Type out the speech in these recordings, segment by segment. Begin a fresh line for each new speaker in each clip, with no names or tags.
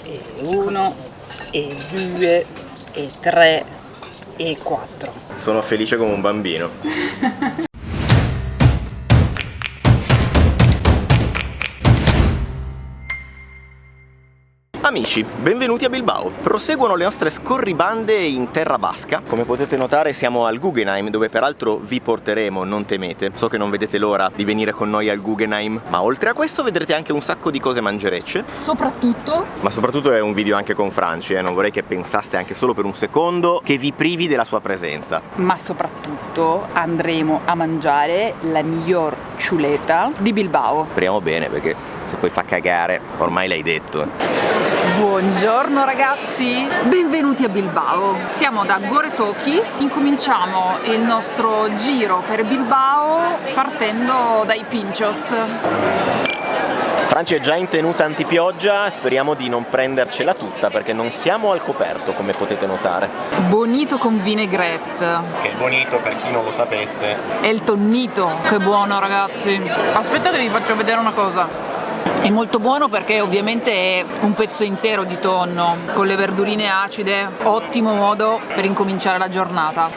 e 1 e 2 e 3 e 4.
Sono felice come un bambino. Amici, benvenuti a Bilbao. Proseguono le nostre scorribande in terra basca. Come potete notare siamo al Guggenheim, dove peraltro vi porteremo, non temete. So che non vedete l'ora di venire con noi al Guggenheim, ma oltre a questo vedrete anche un sacco di cose mangerecce.
Ma
soprattutto è un video anche con Franci, non vorrei che pensaste anche solo per un secondo che vi privi della sua presenza.
Ma soprattutto andremo a mangiare la miglior ciuleta di Bilbao.
Speriamo bene, perché se poi fa cagare, ormai l'hai detto.
Buongiorno ragazzi, benvenuti a Bilbao. Siamo da Goretoki, incominciamo il nostro giro per Bilbao partendo dai Pinchos.
Franci è già in tenuta antipioggia, speriamo di non prendercela tutta perché non siamo al coperto, come potete notare.
Bonito con vinaigrette.
Che è bonito, per chi non lo sapesse.
E il tonnito, che buono ragazzi. Aspetta che vi faccio vedere una cosa. È molto buono perché ovviamente è un pezzo intero di tonno con le verdurine acide, ottimo modo per incominciare la giornata.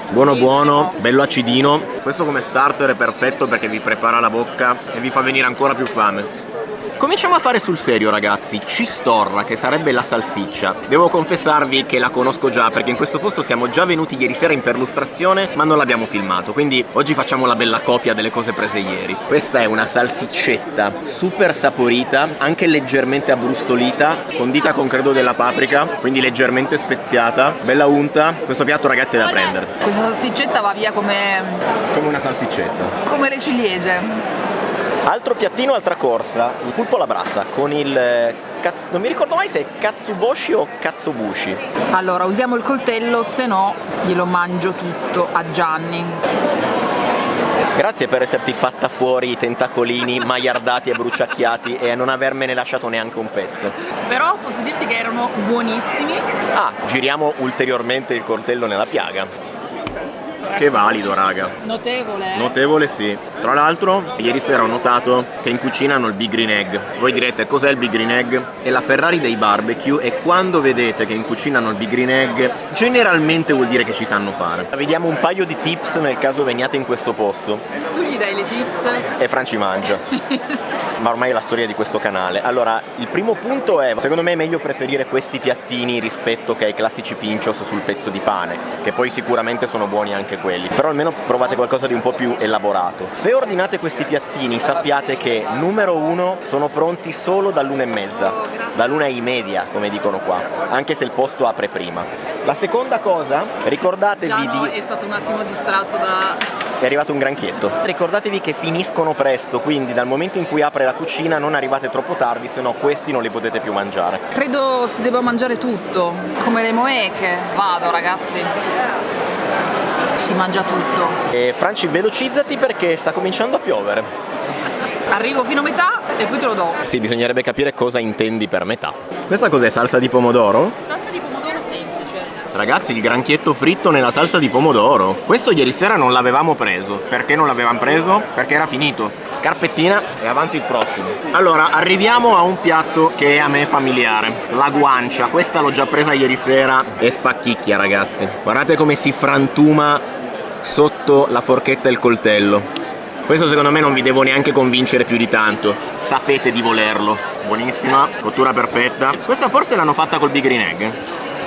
Buono buono, bello acidino. Questo come starter è perfetto perché vi prepara la bocca e vi fa venire ancora più fame. Cominciamo a fare sul serio ragazzi, cistorra, che sarebbe la salsiccia. Devo confessarvi che la conosco già perché in questo posto siamo già venuti ieri sera in perlustrazione ma non l'abbiamo filmato, quindi oggi facciamo la bella copia delle cose prese ieri. Questa è una salsiccetta super saporita, anche leggermente abbrustolita, condita con credo della paprika, quindi leggermente speziata, bella unta. Questo piatto ragazzi è da prendere.
Questa salsiccetta va via come
una salsiccetta.
Come le ciliegie.
Altro piattino, altra corsa, il polpo alla brassa con il non mi ricordo mai se è katsuboshi o katsubushi.
Allora usiamo il coltello, se no glielo mangio tutto a Gianni.
Grazie per esserti fatta fuori i tentacolini maiardati e bruciacchiati e a non avermene lasciato neanche un pezzo.
Però posso dirti che erano buonissimi.
Ah, giriamo ulteriormente il coltello nella piaga. Che valido raga.
Notevole.
Notevole sì. Tra l'altro ieri sera ho notato che in cucina hanno il Big Green Egg. Voi direte cos'è il Big Green Egg? È la Ferrari dei barbecue e quando vedete che in cucina hanno il Big Green Egg generalmente vuol dire che ci sanno fare. Vediamo un paio di tips nel caso veniate in questo posto.
Tu gli dai le tips?
E Franci mangia. Ma ormai è la storia di questo canale. Allora, il primo punto è, secondo me è meglio preferire questi piattini rispetto che ai classici pinchos sul pezzo di pane, che poi sicuramente sono buoni anche quelli, però almeno provate qualcosa di un po' più elaborato. Se ordinate questi piattini sappiate che, numero 1, sono pronti solo dall'1:30, dall'1:30 come dicono qua, anche se il posto apre prima. La seconda cosa, ricordatevi
Giano
di...
è stato un attimo distratto da...
È arrivato un granchietto. Ricordatevi che finiscono presto, quindi dal momento in cui apre la cucina non arrivate troppo tardi, se no questi non li potete più mangiare.
Credo si debba mangiare tutto, come le moeche. Vado ragazzi. Si mangia tutto.
E Franci, velocizzati perché sta cominciando a piovere.
Arrivo fino a metà e poi te lo do.
Sì, bisognerebbe capire cosa intendi per metà. Questa cos'è? Salsa di pomodoro?
Salsa di pomodoro semplice.
Ragazzi, il granchietto fritto nella salsa di pomodoro. Questo ieri sera non l'avevamo preso. Perché non l'avevamo preso? Perché era finito. Scarpettina e avanti il prossimo. Allora, arriviamo a un piatto che a me è familiare. La guancia. Questa l'ho già presa ieri sera e spacchicchia, ragazzi. Guardate come si frantuma sotto la forchetta e il coltello. Questo secondo me non vi devo neanche convincere più di tanto. Sapete di volerlo. Buonissima, cottura perfetta. Questa forse l'hanno fatta col Big Green Egg.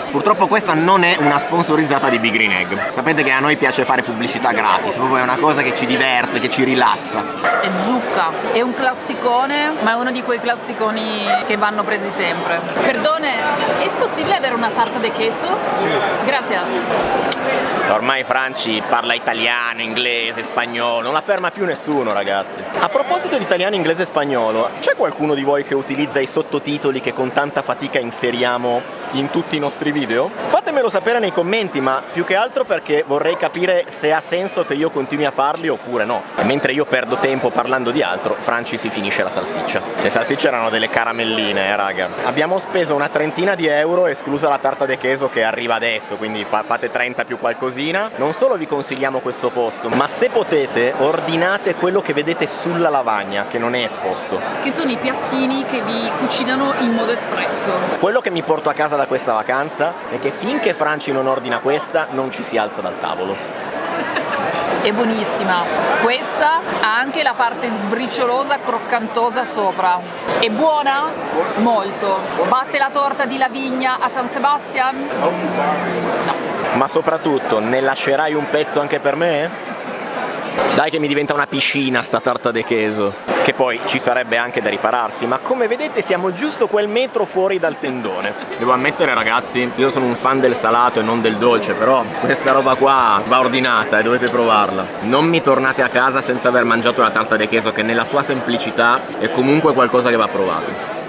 Purtroppo questa non è una sponsorizzata di Big Green Egg. Sapete che a noi piace fare pubblicità gratis, proprio è una cosa che ci diverte, che ci rilassa.
È zucca, è un classicone, ma è uno di quei classiconi che vanno presi sempre. Perdone, è possibile avere una tarta de queso?
Sì.
Gracias.
Ormai Franci parla italiano, inglese, spagnolo, non la ferma più nessuno ragazzi. A proposito di italiano, inglese e spagnolo, c'è qualcuno di voi che utilizza i sottotitoli che con tanta fatica inseriamo in tutti i nostri video? Fatemelo Fatemelo sapere nei commenti, ma più che altro perché vorrei capire se ha senso che io continui a farli oppure no. E mentre io perdo tempo parlando di altro, Franci si finisce la salsiccia. Le salsicce erano delle caramelline, raga. Abbiamo speso una trentina di euro, esclusa la tarta de queso che arriva adesso, quindi fate 30 più qualcosina. Non solo vi consigliamo questo posto, ma se potete ordinate quello che vedete sulla lavagna, che non è esposto.
Che sono i piattini che vi cucinano in modo espresso.
Quello che mi porto a casa da questa vacanza è che finché Franci non ordina questa, non ci si alza dal tavolo.
È buonissima. Questa ha anche la parte sbriciolosa, croccantosa sopra. È buona? Molto. Batte la torta di Lavigna a San Sebastian? No.
Ma soprattutto, ne lascerai un pezzo anche per me? Dai che mi diventa una piscina sta tarta de queso, che poi ci sarebbe anche da ripararsi, ma come vedete siamo giusto quel metro fuori dal tendone. Devo ammettere ragazzi, io sono un fan del salato e non del dolce, però questa roba qua va ordinata e dovete provarla. Non mi tornate a casa senza aver mangiato la tarta de queso, che nella sua semplicità è comunque qualcosa che va provato.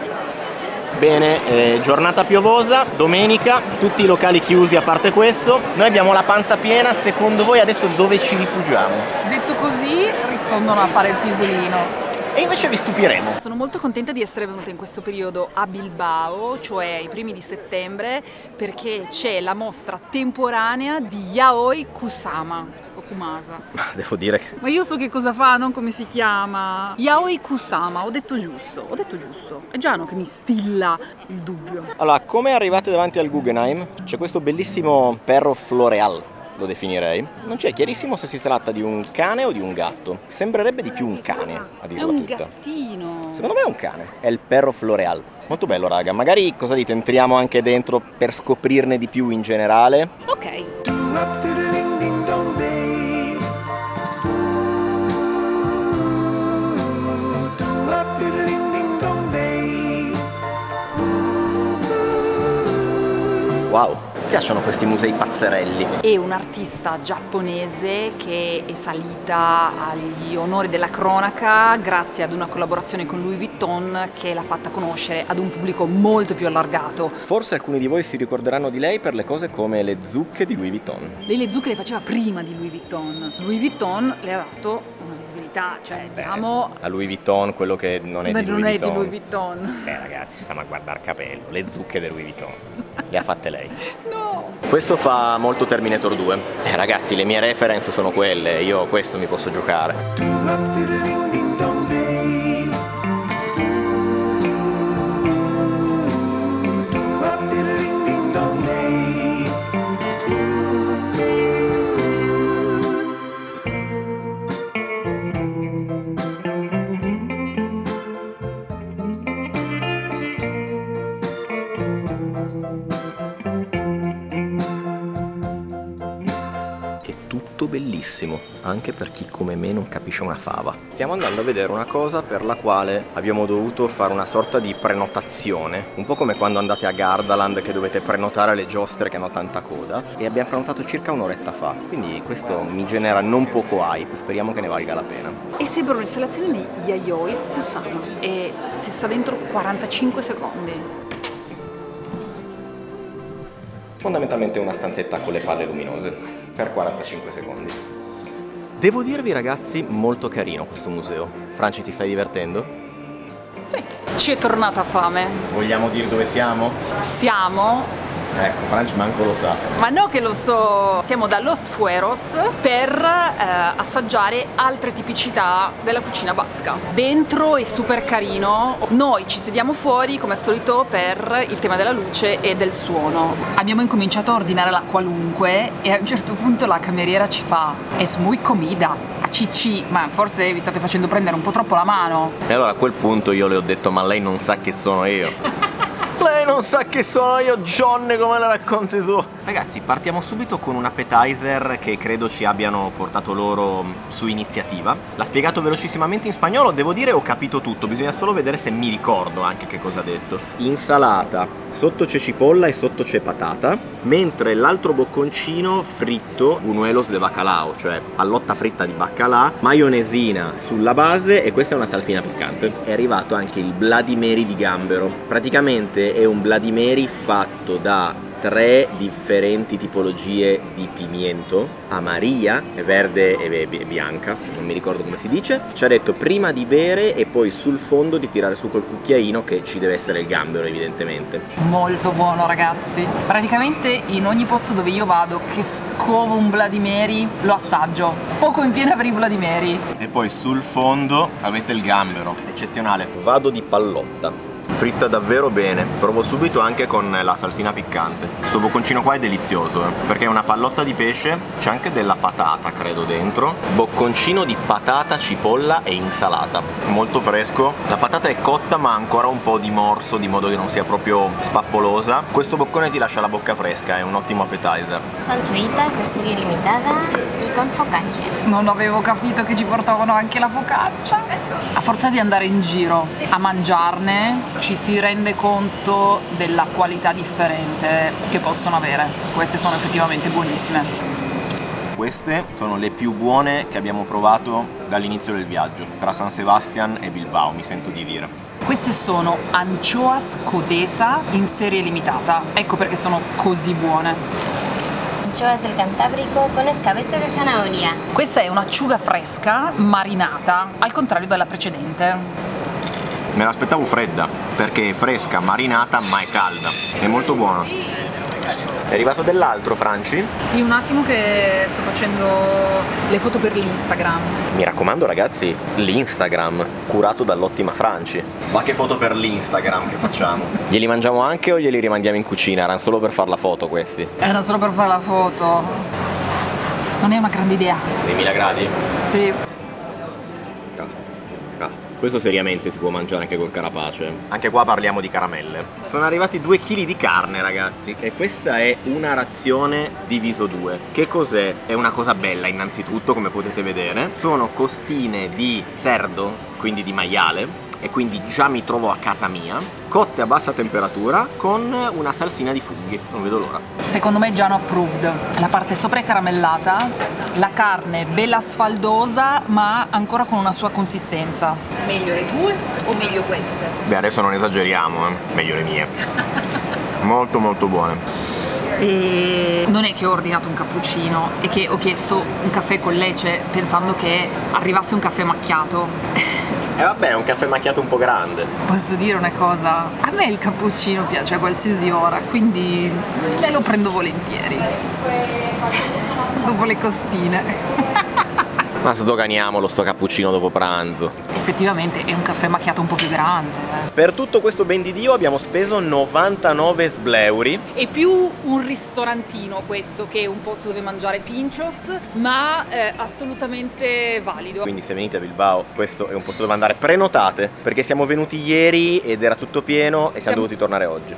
Bene, giornata piovosa, domenica, tutti i locali chiusi a parte questo. Noi abbiamo la panza piena, secondo voi adesso dove ci rifugiamo?
Detto così, rispondono a fare il pisolino.
E invece vi stupiremo.
Sono molto contenta di essere venuta in questo periodo a Bilbao, cioè i primi di settembre, perché c'è la mostra temporanea di Yaoi Kusama. O Kumasa.
Devo dire che...
Ma io so che cosa fa, non come si chiama. Yaoi Kusama, ho detto giusto. È Giano che mi stilla il dubbio.
Allora, come arrivate davanti al Guggenheim, c'è questo bellissimo perro floreal, lo definirei. Non c'è chiarissimo se si tratta di un cane o di un gatto. Sembrerebbe di più un cane, a dirla tutta.
È un gattino.
Secondo me è un cane. È il perro floreal. Molto bello, raga. Magari, cosa dite, entriamo anche dentro per scoprirne di più in generale?
Ok.
Wow, mi piacciono questi musei pazzerelli.
È un'artista giapponese che è salita agli onori della cronaca grazie ad una collaborazione con Louis Vuitton che l'ha fatta conoscere ad un pubblico molto più allargato.
Forse alcuni di voi si ricorderanno di lei per le cose come le zucche di Louis Vuitton.
Lei le zucche le faceva prima di Louis Vuitton. Louis Vuitton le ha dato una visibilità, cioè diamo...
A Louis Vuitton quello che non è di Louis
non
Vuitton.
è di Louis Vuitton.
Ragazzi, stiamo a guardare capello. Le zucche di Louis Vuitton. Le ha fatte lei.
No!
Questo fa molto Terminator 2. Ragazzi, le mie reference sono quelle. Io questo mi posso giocare. Bellissimo, anche per chi come me non capisce una fava. Stiamo andando a vedere una cosa per la quale abbiamo dovuto fare una sorta di prenotazione, un po' come quando andate a Gardaland che dovete prenotare le giostre che hanno tanta coda, e abbiamo prenotato circa un'oretta fa, quindi questo mi genera non poco hype, speriamo che ne valga la pena.
E sembra un'installazione di Yayoi Kusama e si sta dentro 45 secondi.
Fondamentalmente una stanzetta con le palle luminose per 45 secondi. Devo dirvi ragazzi, molto carino questo museo. Franci, ti stai divertendo?
Sì, ci è tornata fame.
Vogliamo dire dove siamo?
Siamo...
Ecco, Franci manco lo sa.
Ma no che lo so, siamo da Los Fueros per assaggiare altre tipicità della cucina basca. Dentro è super carino, noi ci sediamo fuori come al solito per il tema della luce e del suono. Abbiamo incominciato a ordinare la qualunque e a un certo punto la cameriera ci fa "Es muy comida". A CC, ma forse vi state facendo prendere un po' troppo la mano.
E allora a quel punto io le ho detto "ma lei non sa che sono io". Lei non sa che sono io, John, come la racconti tu? Ragazzi, partiamo subito con un appetizer che credo ci abbiano portato loro su iniziativa. L'ha spiegato velocissimamente in spagnolo, devo dire ho capito tutto, bisogna solo vedere se mi ricordo anche che cosa ha detto. Insalata, sotto c'è cipolla e sotto c'è patata, mentre l'altro bocconcino fritto, buñuelos de bacalao, cioè pallotta fritta di baccalà, maionesina sulla base e questa è una salsina piccante. È arrivato anche il Bloody Mary di gambero, praticamente è un Bloody Mary fatto da 3 differenti differenti tipologie di pimiento, amaria, verde e bianca, non mi ricordo come si dice. Ci ha detto prima di bere e poi sul fondo di tirare su col cucchiaino, che ci deve essere il gambero evidentemente.
Molto buono, ragazzi. Praticamente in ogni posto dove io vado che scovo un Bloody Mary lo assaggio. Poco in piena per i Bloody Mary.
E poi sul fondo avete il gambero, eccezionale. Vado di pallotta. Fritta davvero bene, provo subito anche con la salsina piccante. Sto bocconcino qua è delizioso, perché è una pallotta di pesce, c'è anche della patata credo dentro. Bocconcino di patata, cipolla e insalata, molto fresco. La patata è cotta ma ha ancora un po' di morso, di modo che non sia proprio spappolosa. Questo boccone ti lascia la bocca fresca, è un ottimo appetizer.
Sanchoitas de serie limitada y con focaccia.
Non avevo capito che ci portavano anche la focaccia. A forza di andare in giro a mangiarne ci si rende conto della qualità differente che possono avere. Queste sono effettivamente buonissime.
Queste sono le più buone che abbiamo provato dall'inizio del viaggio, tra San Sebastian e Bilbao, mi sento di dire.
Queste sono anchoas codesa in serie limitata. Ecco perché sono così buone.
Anchoas del Cantábrico con escabeche de zanahoria.
Questa è un'acciuga fresca marinata, al contrario della precedente.
Me l'aspettavo fredda, perché è fresca, marinata, ma è calda. È molto buona. È arrivato dell'altro, Franci?
Sì, un attimo che sto facendo le foto per l'Instagram.
Mi raccomando ragazzi, l'Instagram, curato dall'ottima Franci. Ma che foto per l'Instagram che facciamo? Glieli mangiamo anche o glieli rimandiamo in cucina? Erano solo per far la foto questi.
Era solo per fare la foto. Non è una grande idea.
6.000 gradi?
Sì.
Questo seriamente si può mangiare anche col carapace. Anche qua parliamo di caramelle. Sono arrivati 2 kg di carne ragazzi. E questa è una razione diviso 2. Che cos'è? È una cosa bella innanzitutto, come potete vedere. Sono costine di cerdo, quindi di maiale, e quindi già mi trovo a casa mia, cotte a bassa temperatura con una salsina di funghi. Non vedo l'ora.
Secondo me già no approved. La parte sopra è caramellata, la carne bella sfaldosa ma ancora con una sua consistenza. Meglio le tue o meglio queste?
Beh, adesso non esageriamo, meglio le mie. Molto molto buone.
E non è che ho ordinato un cappuccino e che ho chiesto un caffè con lece pensando che arrivasse un caffè macchiato.
E vabbè, è un caffè macchiato un po' grande.
Posso dire una cosa? A me il cappuccino piace a qualsiasi ora, quindi me lo prendo volentieri. Dopo le costine.
Ma sdoganiamolo sto cappuccino dopo pranzo.
Effettivamente è un caffè macchiato un po' più grande.
Per tutto questo ben di Dio abbiamo speso 99 sbleuri.
È più un ristorantino questo che un posto dove mangiare pinchos, ma assolutamente valido.
Quindi se venite a Bilbao questo è un posto dove andare, prenotate, perché siamo venuti ieri ed era tutto pieno e siamo dovuti tornare oggi.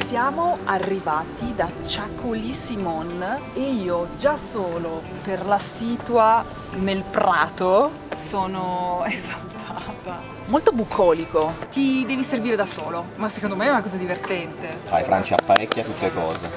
Siamo arrivati da Chacolí Simón e io già solo per la situa nel prato sono esaltata. Molto bucolico, ti devi servire da solo, ma secondo me è una cosa divertente.
Vai Franci, apparecchia tutte le cose.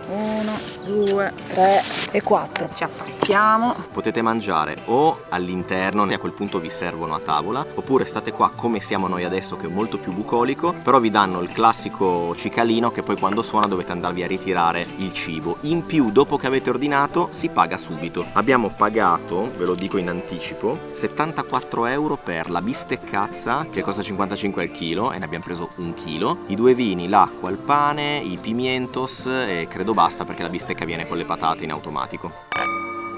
1, 2, 3 e 4. Ci apparecchiamo.
Potete mangiare o all'interno e a quel punto vi servono a tavola, oppure state qua come siamo noi adesso che è molto più bucolico, però vi danno il classico cicalino che poi quando suona dovete andarvi a ritirare il cibo. In più, dopo che avete ordinato, si paga subito. Abbiamo pagato, ve lo dico in anticipo, 74 euro per la bisteccazza che costa 55 al chilo e ne abbiamo preso 1 chilo, i 2 vini, l'acqua, il pane, i pimientos e credo basta perché la bistecca viene con le patate in automatico.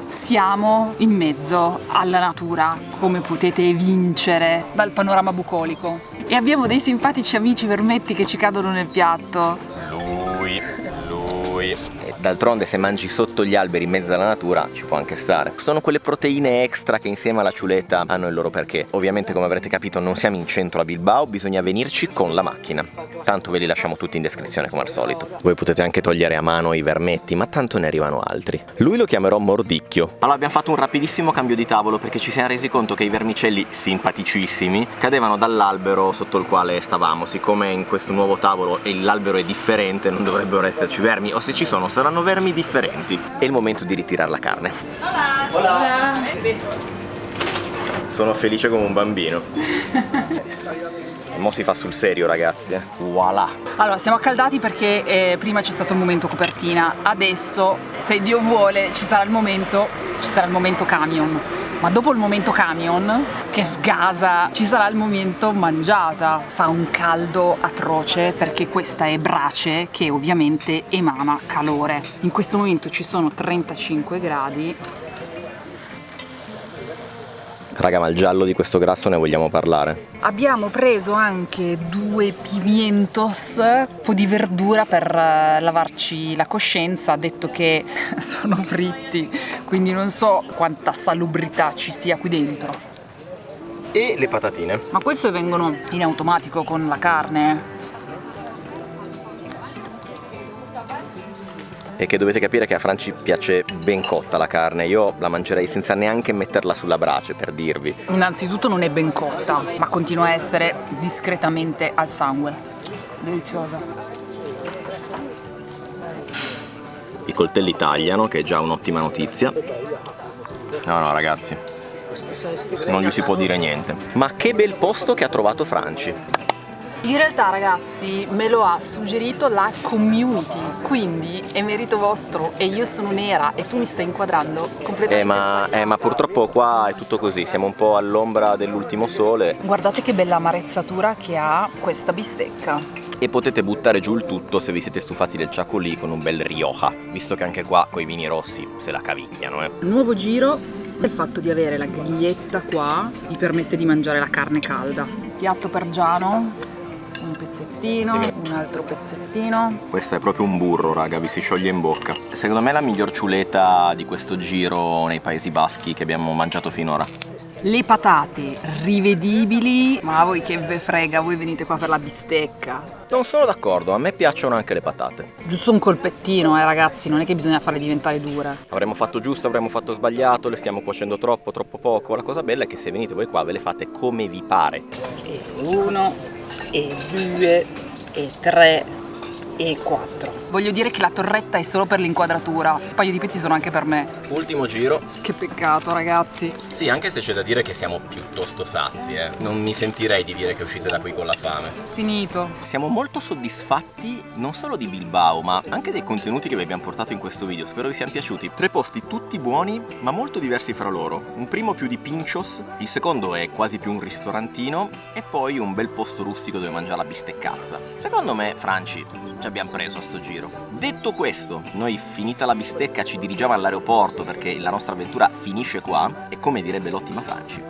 Siamo in mezzo alla natura, come potete evincere dal panorama bucolico. E abbiamo dei simpatici amici vermetti che ci cadono nel piatto.
Lui. E d'altronde se mangi sotto gli alberi in mezzo alla natura ci può anche stare. Sono quelle proteine extra che insieme alla ciuleta hanno il loro perché. Ovviamente come avrete capito non siamo in centro a Bilbao, bisogna venirci con la macchina. Tanto ve li lasciamo tutti in descrizione come al solito. Voi potete anche togliere a mano i vermetti, ma tanto ne arrivano altri. Lui lo chiamerò Mordicchio. Allora abbiamo fatto un rapidissimo cambio di tavolo perché ci siamo resi conto che i vermicelli simpaticissimi cadevano dall'albero sotto il quale stavamo. Siccome in questo nuovo tavolo l'albero è differente non dovrebbero esserci vermi, o se se ci sono saranno vermi differenti. È il momento di ritirare la carne.
Hola.
Sono felice come un bambino. Mo si fa sul serio, ragazzi, Voilà.
Allora, siamo accaldati perché prima c'è stato il momento copertina, adesso, se Dio vuole, ci sarà il momento camion. Ma dopo il momento camion, che sgasa, ci sarà il momento mangiata. Fa un caldo atroce perché questa è brace che ovviamente emana calore. In questo momento ci sono 35 gradi.
Raga, ma il giallo di questo grasso ne vogliamo parlare?
Abbiamo preso anche 2 pimientos, un po' di verdura per lavarci la coscienza, detto che sono fritti, quindi non so quanta salubrità ci sia qui dentro.
E le patatine.
Ma queste vengono in automatico con la carne?
E che dovete capire che a Franci piace ben cotta la carne, io la mangerei senza neanche metterla sulla brace, per dirvi.
Innanzitutto non è ben cotta, ma continua a essere discretamente al sangue. Deliziosa.
I coltelli tagliano, che è già un'ottima notizia. No, ragazzi, non gli si può dire niente. Ma che bel posto che ha trovato Franci.
In realtà, ragazzi, me lo ha suggerito la community, quindi è merito vostro e io sono nera e tu mi stai inquadrando completamente
Ma purtroppo qua è tutto così, siamo un po' all'ombra dell'ultimo sole.
Guardate che bella amarezzatura che ha questa bistecca.
E potete buttare giù il tutto se vi siete stufati del ciacolì con un bel Rioja, visto che anche qua coi vini rossi se la cavicchiano,
Il nuovo giro è il fatto di avere la griglietta qua, mi permette di mangiare la carne calda. Piatto per Giano. Un pezzettino, un altro pezzettino.
Questo è proprio un burro, raga, vi si scioglie in bocca. Secondo me è la miglior ciuleta di questo giro nei Paesi Baschi che abbiamo mangiato finora.
Le patate rivedibili, ma a voi che ve frega, voi venite qua per la bistecca.
Non sono d'accordo, a me piacciono anche le patate.
Giusto un colpettino, ragazzi, non è che bisogna farle diventare dure.
Avremmo fatto giusto, avremmo fatto sbagliato, le stiamo cuocendo troppo poco. La cosa bella è che se venite voi qua ve le fate come vi pare.
E 1, e 2, e 3, e 4. Voglio dire che la torretta è solo per l'inquadratura, un paio di pezzi sono anche per me.
Ultimo giro.
Che peccato, ragazzi.
Sì, anche se c'è da dire che siamo piuttosto sazi, Non mi sentirei di dire che uscite da qui con la fame.
Finito.
Siamo molto soddisfatti non solo di Bilbao, ma anche dei contenuti che vi abbiamo portato in questo video. Spero vi siano piaciuti. 3 posti tutti buoni, ma molto diversi fra loro. Un primo più di pinchos, il secondo è quasi più un ristorantino, e poi un bel posto rustico dove mangiare la bisteccazza. Secondo me, Franci, ci abbiamo preso a sto giro. Detto questo, noi finita la bistecca ci dirigiamo all'aeroporto perché la nostra avventura finisce qua e, come direbbe l'ottima Franci,